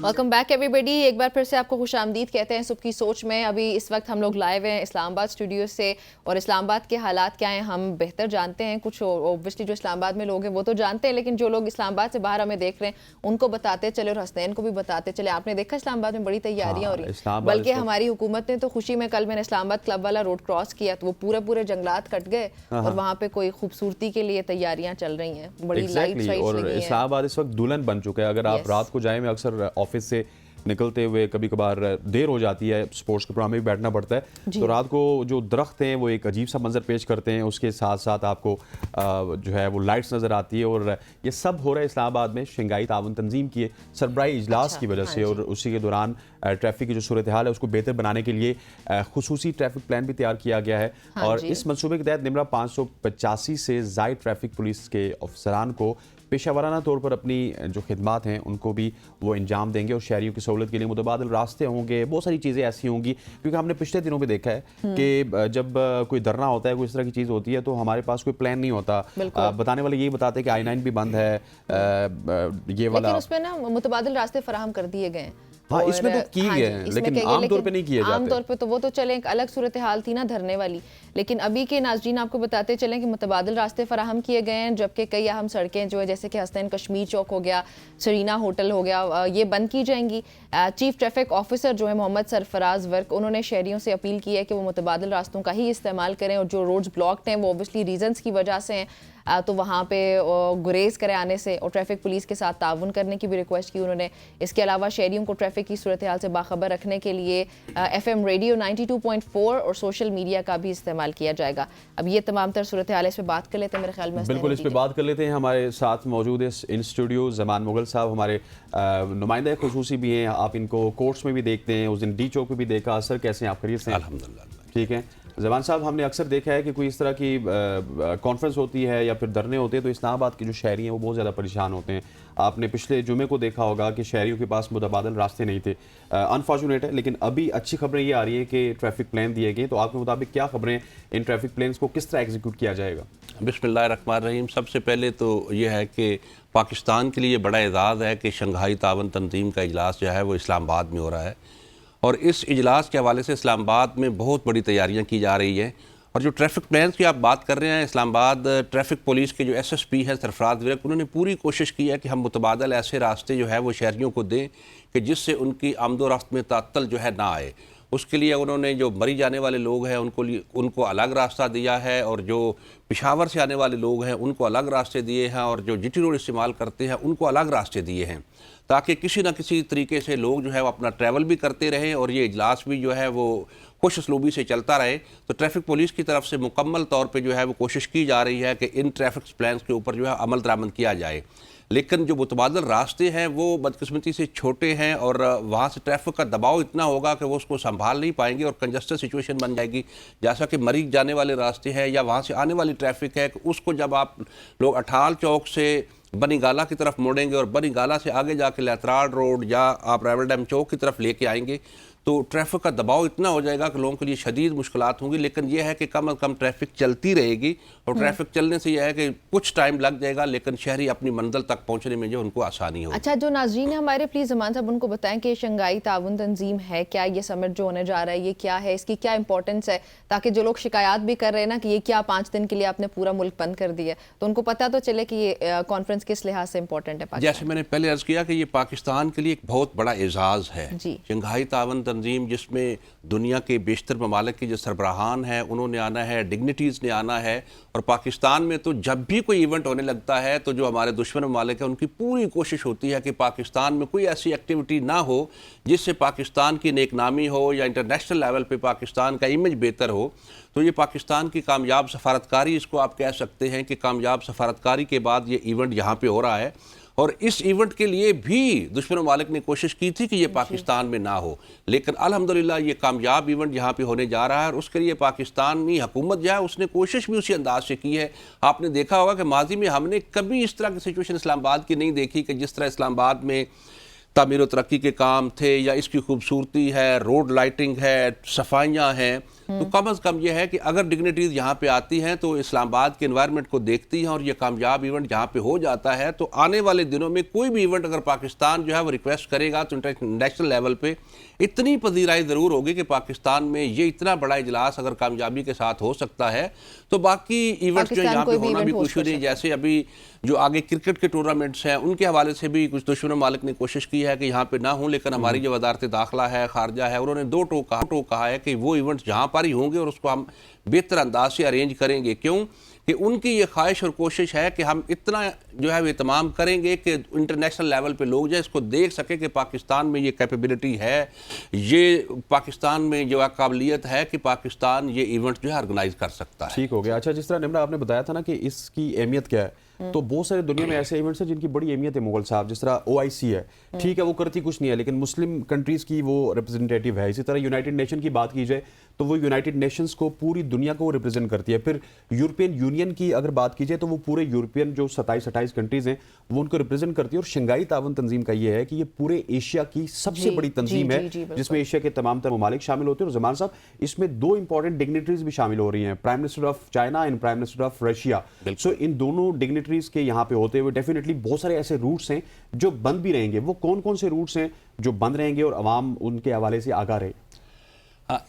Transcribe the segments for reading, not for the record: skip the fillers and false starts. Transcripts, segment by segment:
Welcome back every ایک بار پھر سے آپ کو خوش آمدید کہتے ہیں صبح کی سوچ میں. ابھی اس وقت ہم لوگ لائیو ہیں اسلام آباد اسٹوڈیو سے, اور اسلام آباد کے حالات کیا ہیں ہم بہتر جانتے ہیں. کچھ اوبویسلی جو اسلام آباد میں لوگ ہیں وہ تو جانتے ہیں, لیکن جو لوگ اسلام آباد سے باہر ہمیں دیکھ رہے ہیں ان کو بتاتے چلے, اور حسنین کو بھی بتاتے چلے. آپ نے دیکھا اسلام آباد میں بڑی تیاریاں ہو رہی ہیں, بلکہ ہماری حکومت نے تو خوشی میں, کل میں نے اسلام آباد کلب والا روڈ کراس کیا تو وہ پورے جنگلات کٹ گئے اور وہاں پہ کوئی خوبصورتی کے لیے تیاریاں چل رہی ہیں, بڑی لائٹس لگی ہیں. اور اسلام آباد اس وقت دلہن بن چکا ہے. اگر آپ رات کو جائیں, میں اکثر آفس سے نکلتے ہوئے کبھی کبھار دیر ہو جاتی ہے, سپورٹس کے پروگرام میں بھی بیٹھنا پڑتا ہے, تو رات کو جو درخت ہیں وہ ایک عجیب سا منظر پیش کرتے ہیں. اس کے ساتھ ساتھ آپ کو جو ہے وہ لائٹس نظر آتی ہے, اور یہ سب ہو رہا ہے اسلام آباد میں شنگھائی تعاون تنظیم کی سربراہی اجلاس کی وجہ سے. اور اسی کے دوران ٹریفک کی جو صورتحال ہے اس کو بہتر بنانے کے لیے خصوصی ٹریفک پلان بھی تیار کیا گیا ہے. اور اس منصوبے کے تحت نمرہ 585 سے زائد ٹریفک پولیس کے افسران کو پیشہ ورانہ طور پر اپنی جو خدمات ہیں ان کو بھی وہ انجام دیں گے, اور شہریوں کی سہولت کے لیے متبادل راستے ہوں گے. بہت ساری چیزیں ایسی ہوں گی, کیونکہ ہم نے پچھلے دنوں میں دیکھا ہے کہ جب کوئی دھرنا ہوتا ہے, کوئی اس طرح کی چیز ہوتی ہے, تو ہمارے پاس کوئی پلان نہیں ہوتا. بتانے والے یہی بتاتے ہیں کہ I-9 بھی بند ہے, یہ والا, لیکن اس میں نا متبادل راستے فراہم کر دیے گئے ہیں. ہاں اس میں تو کی گئے ہیں, لیکن عام طور پہ نہیں کیے جاتے. عام طور پہ تو وہ تو چلیں ایک الگ صورتحال تھی نا دھرنے والی, لیکن ابھی کے ناظرین آپ کو بتاتے چلیں کہ متبادل راستے فراہم کیے گئے ہیں, جبکہ کئی اہم سڑکیں جو ہے جیسے کہ حسنین کشمیر چوک ہو گیا, سرینا ہوٹل ہو گیا, یہ بند کی جائیں گی. چیف ٹریفک آفیسر جو ہے محمد سرفراز ورک, انہوں نے شہریوں سے اپیل کی ہے کہ وہ متبادل راستوں کا ہی استعمال کریں, اور جو روڈز بلاکڈ ہیں وہ اوبویسلی ریزنز کی وجہ سے ہیں, تو وہاں پہ گریز کرے آنے سے, اور ٹریفک پولیس کے ساتھ تعاون کرنے کی بھی ریکویسٹ کی انہوں نے. اس کے علاوہ شہریوں کو ٹریفک کی صورتحال سے باخبر رکھنے کے لیے FM ریڈیو 92.4 اور سوشل میڈیا کا بھی استعمال کیا جائے گا. اب یہ تمام تر صورتحال اس پہ بات کر لیتے ہیں, میرے خیال میں بالکل اس پہ بات کر لیتے ہیں. ہمارے ساتھ موجود ہے ان اسٹوڈیو زمان مغل صاحب, ہمارے نمائندہ خصوصی بھی ہیں. آپ ان کو کورٹس میں بھی دیکھتے ہیں, اس دن ڈی چوک پہ بھی دیکھا. سر کیسے ہیں آپ, خیریت سے؟ الحمدللہ ٹھیک ہے. زمان صاحب, ہم نے اکثر دیکھا ہے کہ کوئی اس طرح کی کانفرنس ہوتی ہے یا پھر دھرنے ہوتے ہیں تو اسلام آباد کے جو شہری ہیں وہ بہت زیادہ پریشان ہوتے ہیں. آپ نے پچھلے جمعے کو دیکھا ہوگا کہ شہریوں کے پاس متبادل راستے نہیں تھے. انفارچونیٹ ہے, لیکن ابھی اچھی خبریں یہ آ رہی ہیں کہ ٹریفک پلان دیے گئے. تو آپ کے مطابق کیا خبریں, ان ٹریفک پلانس کو کس طرح ایگزیکیوٹ کیا جائے گا؟ بسم اللہ الرحمن الرحیم. سب سے پہلے تو یہ ہے کہ پاکستان کے لیے بڑا اعزاز ہے کہ شنگھائی تعاون تنظیم کا اجلاس جو ہے وہ اسلام آباد میں ہو رہا ہے, اور اس اجلاس کے حوالے سے اسلام آباد میں بہت بڑی تیاریاں کی جا رہی ہیں. اور جو ٹریفک پلانس کی آپ بات کر رہے ہیں, اسلام آباد ٹریفک پولیس کے جو SSP ہیں سرفراز ورک, انہوں نے پوری کوشش کی ہے کہ ہم متبادل ایسے راستے جو ہے وہ شہریوں کو دیں کہ جس سے ان کی آمد و رفت میں تعطل جو ہے نہ آئے. اس کے لیے انہوں نے جو مری جانے والے لوگ ہیں ان کو الگ راستہ دیا ہے, اور جو پشاور سے آنے والے لوگ ہیں ان کو الگ راستے دیے ہیں, اور جو GT روڈ استعمال کرتے ہیں ان کو الگ راستے دیے ہیں, تاکہ کسی نہ کسی طریقے سے لوگ جو ہے وہ اپنا ٹریول بھی کرتے رہیں اور یہ اجلاس بھی جو ہے وہ خوش اسلوبی سے چلتا رہے. تو ٹریفک پولیس کی طرف سے مکمل طور پہ جو ہے وہ کوشش کی جا رہی ہے کہ ان ٹریفک پلانس کے اوپر جو ہے عمل درآمد کیا جائے. لیکن جو متبادل راستے ہیں وہ بدقسمتی سے چھوٹے ہیں, اور وہاں سے ٹریفک کا دباؤ اتنا ہوگا کہ وہ اس کو سنبھال نہیں پائیں گے, اور کنجسٹڈ سچویشن بن جائے گی. جیسا کہ مری جانے والے راستے ہیں یا وہاں سے آنے والی ٹریفک ہے, کہ اس کو جب آپ لوگ اٹھال چوک سے بنی گالا کی طرف موڑیں گے اور بنی گالا سے آگے جا کے لیتراڑ روڈ یا آپ رائول ڈیم چوک کی طرف لے کے آئیں گے, تو ٹریفک کا دباؤ اتنا ہو جائے گا کہ لوگوں کے لیے شدید مشکلات ہوں گی. لیکن یہ ہے کہ کم از کم ٹریفک چلتی رہے گی, اور ٹریفک چلنے سے یہ ہے کہ کچھ ٹائم لگ جائے گا, لیکن شہری اپنی منزل تک پہنچنے میں جو ان کو آسانی ہوگی. اچھا, جو ناظرین ہیں ہمارے, پلیز زمان صاحب ان کو بتائیں کہ شنگھائی تعاون تنظیم ہے کیا, یہ سمٹ جو ہونے جا رہا ہے یہ کیا ہے, اس کی کیا امپورٹنس ہے, تاکہ جو لوگ شکایات بھی کر رہے ہیں نا کہ یہ کیا 5 دن کے لیے آپ نے پورا ملک بند کر دیا, تو ان کو پتہ تو چلے کہ یہ کانفرنس کس لحاظ سے امپورٹنٹ ہے. جیسے میں نے پہلے عرض کیا کہ یہ پاکستان کے لیے ایک بہت بڑا اعزاز ہے. شنگھائی تعاون تنظیم, جس میں دنیا کے بیشتر ممالک کے جو سربراہان ہیں انہوں نے آنا ہے, ڈگنیٹیز نے آنا ہے, اور پاکستان میں تو جب بھی کوئی ایونٹ ہونے لگتا ہے تو جو ہمارے دشمن ممالک ہیں ان کی پوری کوشش ہوتی ہے کہ پاکستان میں کوئی ایسی ایکٹیویٹی نہ ہو جس سے پاکستان کی نیک نامی ہو یا انٹرنیشنل لیول پہ پاکستان کا امیج بہتر ہو. تو یہ پاکستان کی کامیاب سفارتکاری, اس کو آپ کہہ سکتے ہیں کہ کامیاب سفارتکاری کے بعد یہ ایونٹ یہاں پہ ہو رہا ہے. اور اس ایونٹ کے لیے بھی دشمن ممالک نے کوشش کی تھی کہ یہ پاکستان میں نہ ہو, لیکن الحمدللہ یہ کامیاب ایونٹ یہاں پہ ہونے جا رہا ہے, اور اس کے لیے پاکستانی حکومت جو ہے اس نے کوشش بھی اسی انداز سے کی ہے. آپ نے دیکھا ہوگا کہ ماضی میں ہم نے کبھی اس طرح کی سچویشن اسلام آباد کی نہیں دیکھی کہ جس طرح اسلام آباد میں تعمیر و ترقی کے کام تھے یا اس کی خوبصورتی ہے, روڈ لائٹنگ ہے, صفائیاں ہیں, تو کم از کم یہ ہے کہ اگر ڈگنیٹیز یہاں پہ آتی ہیں تو اسلام آباد کے انوائرمنٹ کو دیکھتی ہیں اور یہ کامیاب ایونٹ جہاں پہ ہو جاتا ہے تو آنے والے دنوں میں کوئی بھی ایونٹ اگر پاکستان جو ہے وہ ریکویسٹ کرے گا تو انٹرنیشنل لیول پہ اتنی پذیرائی ضرور ہوگی کہ پاکستان میں یہ اتنا بڑا اجلاس اگر کامیابی کے ساتھ ہو سکتا ہے تو باقی ایونٹس جو یہاں پہ ہونا بھی کچھ نہیں. جیسے ابھی جو آگے کرکٹ کے ٹورنامنٹس ہیں ان کے حوالے سے بھی کچھ دشمن ممالک نے کوشش کی ہے کہ یہاں پہ نہ ہوں, لیکن ہماری جو وزارت داخلہ ہے, خارجہ ہے, انہوں نے دو ٹوک کہا ہے کہ وہ ایونٹس جہاں پر ہی ہوں گے اور اس کو ہم بہتر انداز سے ارینج کریں گے. کیوں کہ ان کی یہ خواہش اور کوشش ہے کہ ہم اتنا جو ہے وہ اہتمام کریں گے کہ انٹرنیشنل لیول پہ لوگ جو ہے اس کو دیکھ سکیں کہ پاکستان میں یہ کیپیبلٹی ہے, یہ پاکستان میں جو قابلیت ہے کہ پاکستان یہ ایونٹ جو ہے آرگنائز کر سکتا ہے. ٹھیک ہو گیا. اچھا, جس طرح نمرہ آپ نے بتایا تھا نا کہ اس کی اہمیت کیا ہے, تو بہت سارے دنیا میں ایسے ایونٹس ہیں جن کی بڑی اہمیت ہے مغل صاحب, جس طرح OIC ہے, ٹھیک ہے وہ کرتی کچھ نہیں ہے لیکن مسلم کنٹریز کی وہ ریپرزنٹیٹیو ہے. اسی طرح یونائٹڈ نیشن کی بات کی جائے تو وہ یونائٹڈ نیشنز کو پوری دنیا کو ریپرزینٹ کرتی ہے. پھر یورپین یونین کی اگر بات کی جائے تو وہ پورے یورپین جو 27 کنٹریز ہیں وہ ان کو ریپرزینٹ کرتی ہے. اور شنگھائی تعاون تنظیم کا یہ ہے کہ یہ پورے ایشیا کی سب سے بڑی تنظیم ہے جس میں ایشیا کے تمام تر ممالک شامل ہوتے ہیں. اور زمان صاحب اس میں 2 امپورٹنٹ ڈگنیٹریز بھی شامل ہو رہی ہیں, prime minister of China and prime minister of Russia. So ان دونوں ڈگنیٹریز کے یہاں پہ ہوتے ہوئے ڈیفینیٹلی بہت سارے ایسے روٹس ہیں جو بند بھی رہیں گے. وہ کون کون سے روٹس ہیں جو بند رہیں گے اور عوام ان کے حوالے سے آگاہ رہے؟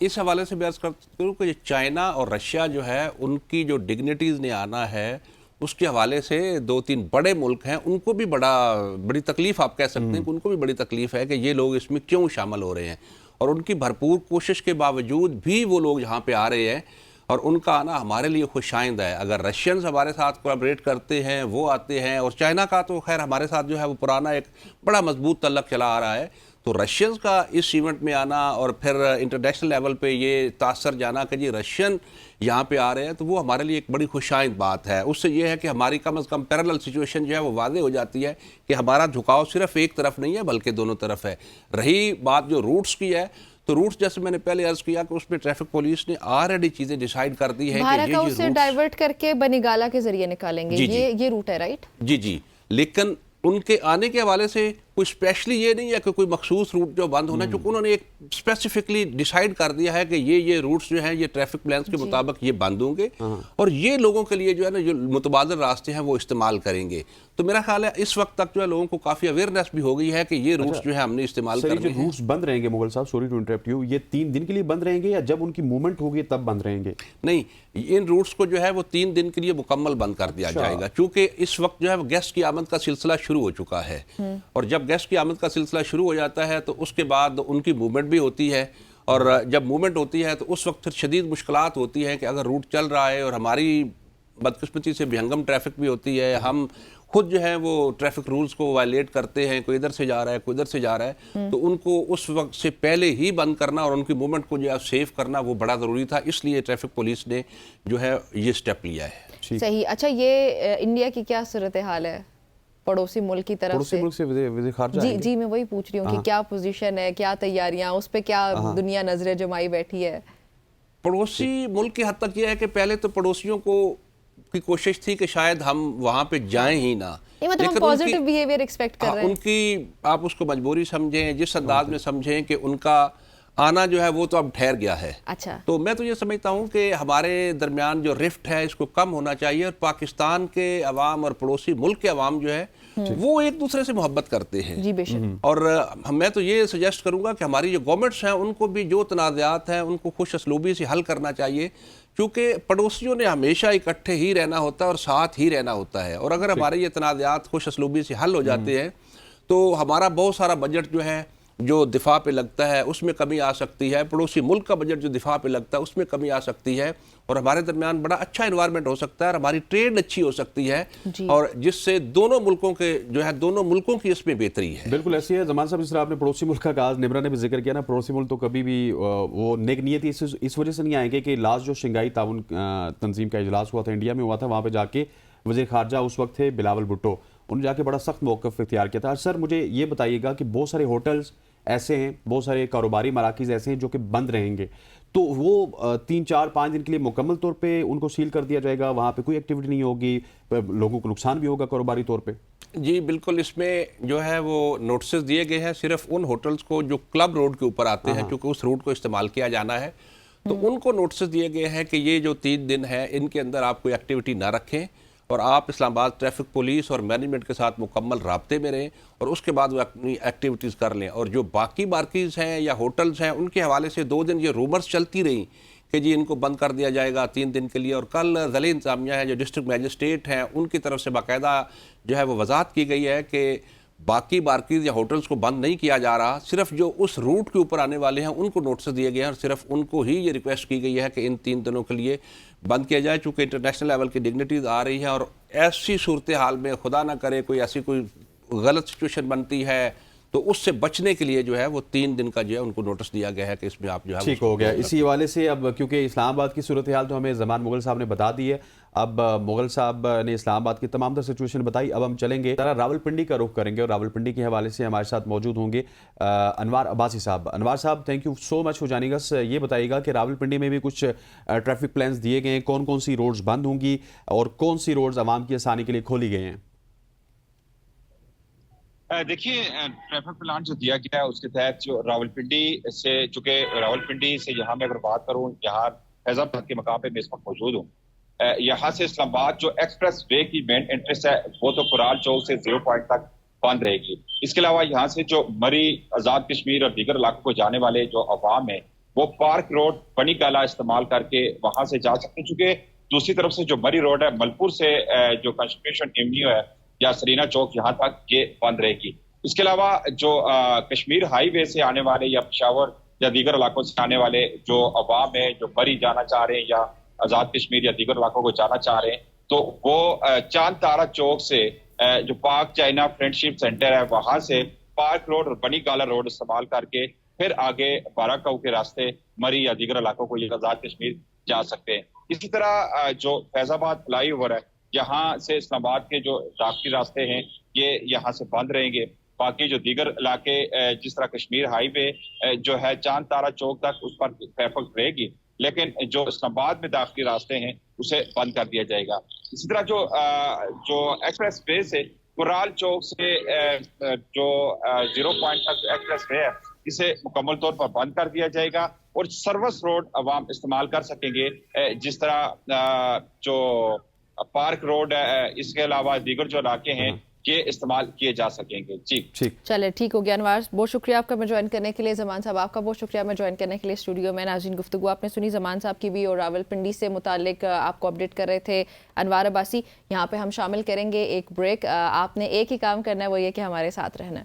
اس حوالے سے عرض کرتا ہوں کہ چائنا اور رشیا جو ہے ان کی جو ڈگنیٹیز نے آنا ہے اس کے حوالے سے 2-3 بڑے ملک ہیں, ان کو بھی بڑی تکلیف آپ کہہ سکتے ہیں کہ ان کو بھی بڑی تکلیف ہے کہ یہ لوگ اس میں کیوں شامل ہو رہے ہیں, اور ان کی بھرپور کوشش کے باوجود بھی وہ لوگ یہاں پہ آ رہے ہیں اور ان کا آنا ہمارے لیے خوش آئند ہے. اگر رشینز ہمارے ساتھ کولیبریٹ کرتے ہیں وہ آتے ہیں, اور چائنا کا تو خیر ہمارے ساتھ جو ہے وہ پرانا ایک بڑا مضبوط تعلق چلا آ رہا ہے, تو رشینز کا اس ایونٹ میں آنا اور پھر انٹرنیشنل لیول پہ یہ تاثر جانا کہ جی رشین یہاں پہ آ رہے ہیں تو وہ ہمارے لیے ایک بڑی خوش آئند بات ہے. اس سے یہ ہے کہ ہماری کم از کم پیرالل سچویشن جو ہے وہ واضح ہو جاتی ہے کہ ہمارا جھکاؤ صرف ایک طرف نہیں ہے بلکہ دونوں طرف ہے. رہی بات جو روٹس کی ہے تو روٹس جیسے میں نے پہلے عرض کیا کہ اس میں ٹریفک پولیس نے آلریڈی چیزیں ڈیسائیڈ کر دی ہے کہ یہ روٹس سے ڈائیورٹ کر کے بنیگالا کے ذریعے نکالیں گے, یہ روٹ ہے رائٹ؟ جی, لیکن ان کے آنے کے حوالے سے کوئی اسپیشلی یہ نہیں ہے کہ کوئی مخصوص روٹ جو بند ہونا ہے, چونکہ انہوں نے ایک اسپیسیفکلی ڈیسائیڈ کر دیا ہے کہ یہ روٹس جو ہیں یہ ٹریفک پلانس کے مطابق یہ بند ہوں گے اور یہ لوگوں کے لیے جو ہے نا جو متبادل راستے ہیں وہ استعمال کریں گے. تو میرا خیال ہے اس وقت تک جو ہے لوگوں کو کافی اویئرنیس بھی ہو گئی ہے کہ یہ روٹس جو ہے ہم نے استعمال کرنے ہیں. روٹس بند رہیں گے مغل صاحب, سوری ٹو انٹرپٹ یو, یہ 3 دن کے لیے بند رہیں گے یا جب ان کی موومنٹ ہوگی تب بند رہیں گے؟ نہیں, ان روٹس کو جو ہے وہ 3 دن کے لیے مکمل بند کر دیا جائے گا, کیونکہ اس وقت جو ہے گیسٹ کی آمد کا سلسلہ شروع ہو چکا ہے, اور جب گیسٹ کی آمد کا سلسلہ شروع ہو جاتا ہے تو اس کے بعد ان کی موومنٹ بھی ہوتی ہے, اور جب موومنٹ ہوتی ہے تو اس وقت پھر شدید مشکلات ہوتی ہیں کہ اگر روٹ چل رہا ہے اور ہماری بدقسمتی سے بہنگم ٹریفک بھی ہوتی ہے, ہم خود جو ہے وہ ٹریفک رولز کو وائلیٹ کرتے ہیں, کوئی ادھر سے جا رہا ہے کوئی ادھر سے جا رہا ہے, تو ان کو اس وقت سے پہلے ہی بند کرنا اور ان کی موومنٹ کو جو ہے سیف کرنا وہ بڑا ضروری تھا, اس لیے ٹریفک پولیس نے جو ہے یہ سٹیپ لیا ہے. صحیح. اچھا, یہ انڈیا کی کیا صورتحال ہے پڑوسی ملک کی طرف سے؟ پڑوسی ملک سے وزیر خارجہ جی میں وہی پوچھ رہی ہوں کہ کیا پوزیشن ہے, کیا تیاریاں, اس پہ کیا دنیا نظریں جمائی بیٹھی ہے؟ پڑوسی ملک کی حد تک یہ ہے کہ پہلے تو پڑوسیوں کی کوشش تھی کہ شاید ہم وہاں پہ جائیں ہی نہ, مطلب ہم پازیٹیو بیہیویئر ایکسپیکٹ کر رہے ہیں. ان کی آپ اس کو مجبوری سمجھیں, جس انداز میں سمجھیں کہ ان کا آنا جو ہے وہ تو اب ٹھہر گیا ہے. اچھا, تو میں تو یہ سمجھتا ہوں کہ ہمارے درمیان جو رفٹ ہے اس کو کم ہونا چاہیے, اور پاکستان کے عوام اور پڑوسی ملک کے عوام جو ہے وہ ایک دوسرے سے محبت کرتے ہیں. جی بے شک. اور میں تو یہ سجیسٹ کروں گا کہ ہماری جو گورنمنٹس ہیں ان کو بھی جو تنازعات ہیں ان کو خوش اسلوبی سے حل کرنا چاہیے, کیونکہ پڑوسیوں نے ہمیشہ اکٹھے ہی رہنا ہوتا ہے اور ساتھ ہی رہنا ہوتا ہے, اور اگر ہمارے یہ تنازعات خوش اسلوبی سے حل ہو جاتے ہیں تو ہمارا بہت سارا بجٹ جو ہے جو دفاع پہ لگتا ہے اس میں کمی آ سکتی ہے, پڑوسی ملک کا بجٹ جو دفاع پہ لگتا ہے اس میں کمی آ سکتی ہے, اور ہمارے درمیان بڑا اچھا انوائرمنٹ ہو سکتا ہے, اور ہماری ٹریڈ اچھی ہو سکتی ہے, اور جس سے دونوں ملکوں کے جو ہے دونوں ملکوں کی اس میں بہتری ہے. بالکل ایسی ہے. زمان صاحب جس طرح آپ نے پڑوسی ملک کا کہا, نمرہ نے بھی ذکر کیا نا, پڑوسی ملک تو کبھی بھی وہ نیک نیتی اس وجہ سے نہیں آئیں گے کہ لاسٹ جو شنگھائی تعاون تنظیم کا اجلاس ہوا تھا انڈیا میں ہوا تھا, وہاں پہ جا کے وزیر خارجہ اس وقت تھے بلاول بھٹو, انہوں نے جا کے بڑا سخت موقف اختیار کیا تھا. سر مجھے یہ بتائیے گا کہ بہت سارے ہوٹلز ایسے ہیں, بہت سارے کاروباری مراکز ایسے ہیں جو کہ بند رہیں گے, تو وہ 3-4-5 دن کے لیے مکمل طور پہ ان کو سیل کر دیا جائے گا, وہاں پہ کوئی ایکٹیویٹی نہیں ہوگی, لوگوں کو نقصان بھی ہوگا کاروباری طور پہ؟ جی بالکل, اس میں جو ہے وہ نوٹسز دیے گئے ہیں صرف ان ہوٹلز کو جو کلب روڈ کے اوپر آتے ہیں, کیونکہ اس روٹ کو استعمال کیا جانا ہے, تو ان کو نوٹسز دیے گئے ہیں کہ یہ جو 3 دن ہیں ان کے اندر آپ کوئی ایکٹیویٹی نہ رکھیں, اور آپ اسلام آباد ٹریفک پولیس اور مینجمنٹ کے ساتھ مکمل رابطے میں رہیں, اور اس کے بعد وہ اپنی ایکٹیویٹیز کر لیں. اور جو باقی مارکیز ہیں یا ہوٹلز ہیں ان کے حوالے سے 2 دن یہ رومرز چلتی رہیں کہ جی ان کو بند کر دیا جائے گا 3 دن کے لیے, اور کل ضلعی انتظامیہ ہے جو ڈسٹرکٹ میجسٹریٹ ہیں ان کی طرف سے باقاعدہ جو ہے وہ وضاحت کی گئی ہے کہ باقی مارکیز یا ہوٹلز کو بند نہیں کیا جا رہا, صرف جو اس روٹ کے اوپر آنے والے ہیں ان کو نوٹس دیے گئے ہیں, اور صرف ان کو ہی یہ ریکویسٹ کی گئی ہے کہ ان 3 دنوں کے لیے بند کیا جائے, چونکہ انٹرنیشنل لیول کی ڈگنیٹیز آ رہی ہیں, اور ایسی صورتحال میں خدا نہ کرے کوئی ایسی کوئی غلط سچویشن بنتی ہے تو اس سے بچنے کے لیے جو ہے وہ 3 دن کا جو ہے ان کو نوٹس دیا گیا ہے کہ اس میں آپ جو ہے ٹھیک ہو گیا. اسی حوالے سے اب کیونکہ اسلام آباد کی صورتحال تو ہمیں زمان مغل صاحب نے بتا دی ہے, اب مغل صاحب نے اسلام آباد کی تمام تر سچویشن بتائی, اب ہم چلیں گے ذرا راولپنڈی کا رخ کریں گے, اور راولپنڈی کے حوالے سے ہمارے ساتھ موجود ہوں گے انوار عباسی صاحب. انوار صاحب, thank you so much for joining us. یہ بتائیے گا کہ راولپنڈی میں بھی کچھ ٹریفک پلانز دیے گئے ہیں, کون کون سی روڈز بند ہوں گی اور کون سی روڈز عوام کی آسانی کے لیے کھولی گئے ہیں؟ دیکھیے, ٹریفک پلان جو دیا گیا ہے اس کے تحت جو راولپنڈی سے, چونکہ راولپنڈی سے یہاں میں اگر بات کروں, یہاں فیض آباد کے مقام پہ میں اس وقت موجود ہوں, یہاں سے اسلام آباد جو ایکسپریس وے کی مین انٹرسٹ ہے وہ تو قرال چوک سے 0 پوائنٹ تک بند رہے گی. اس کے علاوہ یہاں سے جو مری, آزاد کشمیر اور دیگر علاقوں کو جانے والے جو عوام ہیں وہ پارک روڈ بنی کالا استعمال کر کے وہاں سے جا سکتے ہیں, چونکہ دوسری طرف سے جو مری روڈ ہے ملپور سے جو کنسٹیٹیوشن ایونیو ہے یا سرینا چوک, یہاں تک یہ بند رہے گی. اس کے علاوہ جو کشمیر ہائی وے سے آنے والے یا پشاور یا دیگر علاقوں سے آنے والے جو عوام ہیں جو مری جانا چاہ رہے ہیں یا آزاد کشمیر یا دیگر علاقوں کو جانا چاہ رہے ہیں, تو وہ چاند تارا چوک سے جو پاک چائنا فرینڈشپ سینٹر ہے وہاں سے پارک روڈ اور بنی کالا روڈ استعمال کر کے پھر آگے باراکاؤ کے راستے مری یا دیگر علاقوں کو یہ آزاد کشمیر جا سکتے ہیں. اسی طرح جو فیض آباد فلائی اوور ہے, یہاں سے اسلام آباد کے جو داخلی راستے ہیں یہ یہاں سے بند رہیں گے. باقی جو دیگر علاقے جس طرح کشمیر ہائی وے جو ہے چاند تارا چوک تک اس پر ٹریفک رہے گی, لیکن جو اسلام آباد میں داخلی راستے ہیں اسے بند کر دیا جائے گا. اسی طرح جو ایکسپریس وے سے قرال چوک سے جو 0 پوائنٹ تک ایکسپریس وے ہے اسے مکمل طور پر بند کر دیا جائے گا, اور سروس روڈ عوام استعمال کر سکیں گے, جس طرح جو پارک روڈ ہے, اس کے علاوہ دیگر جو علاقے ہیں یہ استعمال کیے جا سکیں گے. جی چلے ٹھیک ہو گیا انوار, بہت شکریہ آپ کا میں جوائن کرنے کے لیے. زمان صاحب آپ کا بہت شکریہ میں جوائن کرنے کے لیے اسٹوڈیو میں. ناظرین, گفتگو آپ نے سنی زمان صاحب کی بھی, اور راولپنڈی سے متعلق آپ کو اپڈیٹ کر رہے تھے انوار عباسی. یہاں پہ ہم شامل کریں گے ایک بریک. آپ نے ایک ہی کام کرنا ہے, وہ یہ کہ ہمارے ساتھ رہنا ہے.